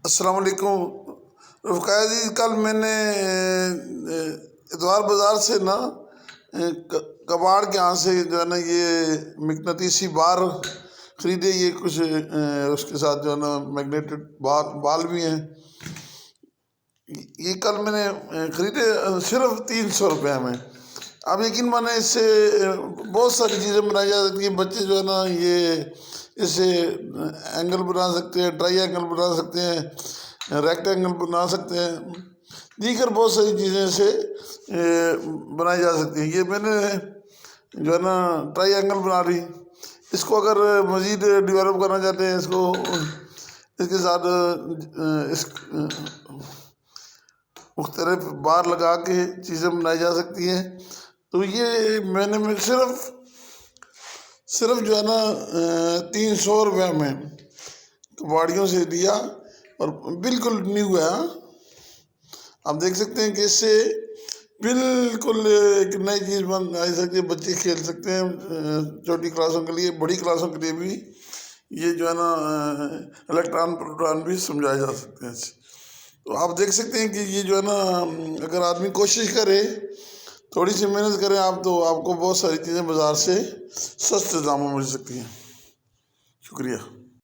السلام علیکم رفقا جی، کل میں نے اتوار بازار سے نا کباڑ کے یہاں سے جو ہے نا یہ مقناطیسی بار خریدے. یہ کچھ اس کے ساتھ جو ہے نا میگنیٹڈ بال بھی ہیں. یہ کل میں نے خریدے صرف 300 روپے میں. اب یقین مانے اس سے بہت ساری چیزیں بنائی جا سکتی ہیں. بچے جو ہے نا یہ اس سے اینگل بنا سکتے ہیں، ٹرائی اینگل بنا سکتے ہیں، ریکٹ اینگل بنا سکتے ہیں، دیگر بہت ساری چیزیں سے بنائی جا سکتی ہیں. یہ میں نے جو ہے نا ٹرائی اینگل بنا لی. اس کو اگر مزید ڈیولپ کرنا چاہتے ہیں، اس کے ساتھ مختلف بار لگا کے چیزیں بنائی جا سکتی ہیں. تو یہ میں نے صرف جو ہے نا 300 روپے میں کباڑیوں سے لیا اور بالکل نیو ہے. آپ دیکھ سکتے ہیں کہ اس سے بالکل ایک نئی چیز بن سکتی ہے. بچے کھیل سکتے ہیں چھوٹی کلاسوں کے لیے، بڑی کلاسوں کے لیے بھی یہ جو ہے نا الیکٹران پروٹون بھی سمجھائے جا سکتے ہیں. تو آپ دیکھ سکتے ہیں کہ یہ جو ہے نا اگر آدمی کوشش کرے، تھوڑی سی محنت کریں آپ، تو آپ کو بہت ساری چیزیں بازار سے سستے داموں میں مل سکتی ہیں. شکریہ.